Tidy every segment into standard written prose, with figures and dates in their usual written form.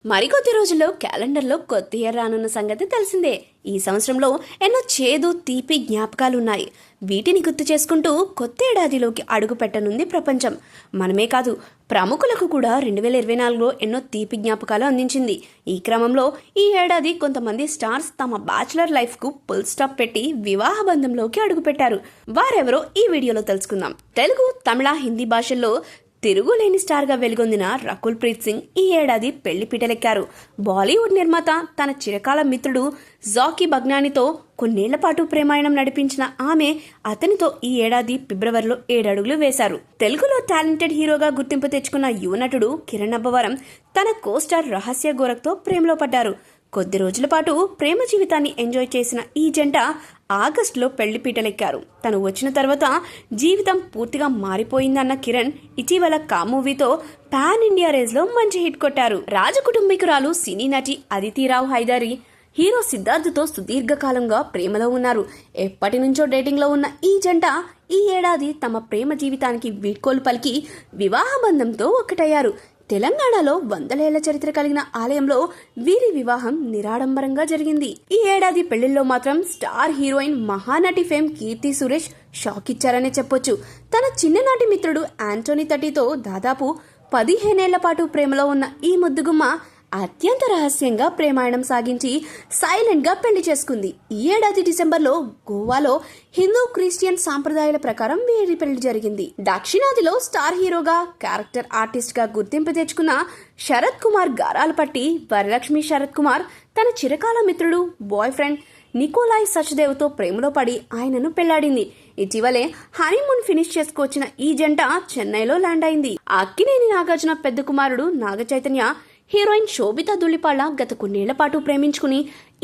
మరికొద్ది రోజుల్లో క్యాలెండర్లో కొత్త ఇయర్ రానున్న సంగతి తెలిసిందే. ఈ సంవత్సరంలో ఎన్నో చేదు తీపి జ్ఞాపకాలున్నాయి. వీటిని గుర్తు చేసుకుంటూ కొత్త ఏడాదిలోకి అడుగు పెట్టనుంది ప్రపంచం. మనమే కాదు, ప్రముఖులకు కూడా 2024లో ఎన్నో తీపి జ్ఞాపకాలు అందించింది. ఈ క్రమంలో ఈ ఏడాది కొంతమంది స్టార్స్ తమ బ్యాచులర్ లైఫ్కు ఫుల్ స్టాప్ పెట్టి వివాహ బంధంలోకి అడుగుపెట్టారు. వారెవరో ఈ వీడియోలో తెలుసుకుందాం. తెలుగు, తమిళ, హిందీ భాషల్లో తిరుగులేని స్టార్గా వెలుగొందిన రకుల్ ప్రీత్ సింగ్ ఈ ఏడాది పెళ్లి పీటలెక్కారు. బాలీవుడ్ నిర్మాత తన చిరకాల మిత్రుడు జాకీ బగ్నానీతో కొన్నేళ్ల పాటు ప్రేమాయణం నడిపించిన ఆమె అతనితో ఈ ఏడాది ఫిబ్రవరిలో 7 అడుగులు వేశారు. తెలుగులో టాలెంటెడ్ హీరోగా గుర్తింపు తెచ్చుకున్న యువ నటుడు కిరణ్ అబ్బవరం తన కోస్టార్ రహస్య గోరఖ్తో ప్రేమలో పడ్డారు. కొద్ది రోజుల పాటు ప్రేమ జీవితాన్ని ఎంజాయ్ చేసిన ఈ జంట ఆగస్టులో పెళ్లి పీటలెక్కారు. తను వచ్చిన తర్వాత జీవితం పూర్తిగా మారిపోయిందన్న కిరణ్ ఇటీవల కా మూవీతో పాన్ ఇండియా రేజ్ లో మంచి హిట్ కొట్టారు. రాజకుటుంబీకురాలు సినీ నటి అదితి రావ్ హైదరీ హీరో సిద్ధార్థ్తో సుదీర్ఘకాలంగా ప్రేమలో ఉన్నారు. ఎప్పటి నుంచో డేటింగ్ లో ఉన్న ఈ జంట ఈ ఏడాది తమ ప్రేమ జీవితానికి వీడ్కోలు పలికి వివాహ బంధంతో ఒక్కటయ్యారు. తెలంగాణలో 100 ఏళ్ల చరిత్ర కలిగిన ఆలయంలో వీరి వివాహం నిరాడంబరంగా జరిగింది. ఈ ఏడాది పెళ్లిల్లో మాత్రం star heroine Mahanati fame Keerthy Suresh shock ఇచ్చారనే చెప్పొచ్చు. తన చిన్ననాటి మిత్రుడు యాంటోనీ తటితో దాదాపు 15 ఏళ్ల పాటు ప్రేమలో ఉన్న ఈ ముద్దుగుమ్మ అత్యంత రహస్యంగా ప్రేమాయణం సాగించి సైలెంట్ గా పెళ్లి చేసుకుంది. ఈ ఏడాది డిసెంబర్లో గోవాలో హిందూ క్రిస్టియన్ సాంప్రదాయాల ప్రకారం వీరి పెళ్లి జరిగింది. దక్షిణాదిలో స్టార్ హీరోగా, క్యారెక్టర్ ఆర్టిస్ట్ గా గుర్తింపు తెచ్చుకున్న శరత్ కుమార్ గారాలు పట్టి వరలక్ష్మి శరత్ కుమార్ తన చిరకాల మిత్రుడు, బాయ్ ఫ్రెండ్ నికోలాయ్ సచ్దేవ్ తో ప్రేమలో పడి ఆయనను పెళ్లాడింది. ఇటీవలే హనీమూన్ ఫినిష్ చేసుకొచ్చిన ఈ జంట చెన్నైలో ల్యాండ్ అయింది. అక్కినేని నాగార్జున పెద్ద కుమారుడు నాగ చైతన్య హీరోయిన్ శోభితా ధుళిపాళ్ల గత కొన్నేళ్ల పాటు ప్రేమించుకుని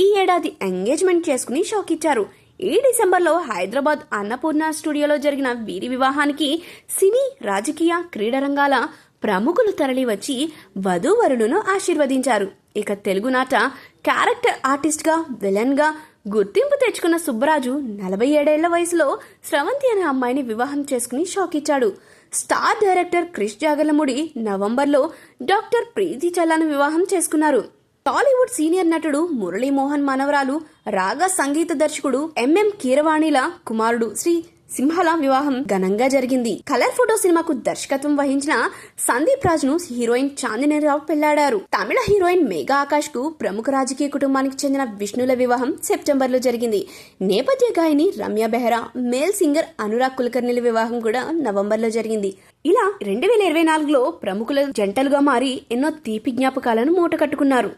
ఈ ఏడాది ఎంగేజ్మెంట్ చేసుకుని షాక్ ఇచ్చారు. ఈ డిసెంబర్లో హైదరాబాద్ అన్నపూర్ణ స్టూడియోలో జరిగిన వీరి వివాహానికి సినీ, రాజకీయ, క్రీడా రంగాల ప్రముఖులు తరలి వచ్చి వధూవరులను ఆశీర్వదించారు. ఇక తెలుగునాట క్యారెక్టర్ ఆర్టిస్ట్ గా, విలన్ గా గుర్తింపు తెచ్చుకున్న సుబ్బరాజు 47 ఏళ్ల వయసులో స్రవంతి అనే అమ్మాయిని వివాహం చేసుకుని షాక్ ఇచ్చాడు. స్టార్ డైరెక్టర్ క్రిష్ జాగర్లముడి నవంబర్లో డాక్టర్ ప్రీతి చల్లాను వివాహం చేసుకున్నారు. టాలీవుడ్ సీనియర్ నటుడు మురళీమోహన్ మనవరాలు రాగా సంగీత దర్శకుడు ఎంఎం కీరవాణిల కుమారుడు శ్రీ సింహల వివాహం ఘనంగా జరిగింది. కలర్ ఫోటో సినిమాకు దర్శకత్వం వహించిన సందీప్ రాజ్ను హీరోయిన్ చాందినీరావు పెళ్లాడారు. తమిళ హీరోయిన్ మేఘా ఆకాష్ కు ప్రముఖ రాజకీయ కుటుంబానికి చెందిన విష్ణుల వివాహం సెప్టెంబర్లో జరిగింది. నేపథ్య గాయని రమ్య బెహ్రా, మేల్ సింగర్ అనురాగ్ కులకర్ణిల వివాహం కూడా నవంబర్లో జరిగింది. ఇలా 2024లో ప్రముఖుల జంటలుగా మారి ఎన్నో తీపి జ్ఞాపకాలను మూట కట్టుకున్నారు.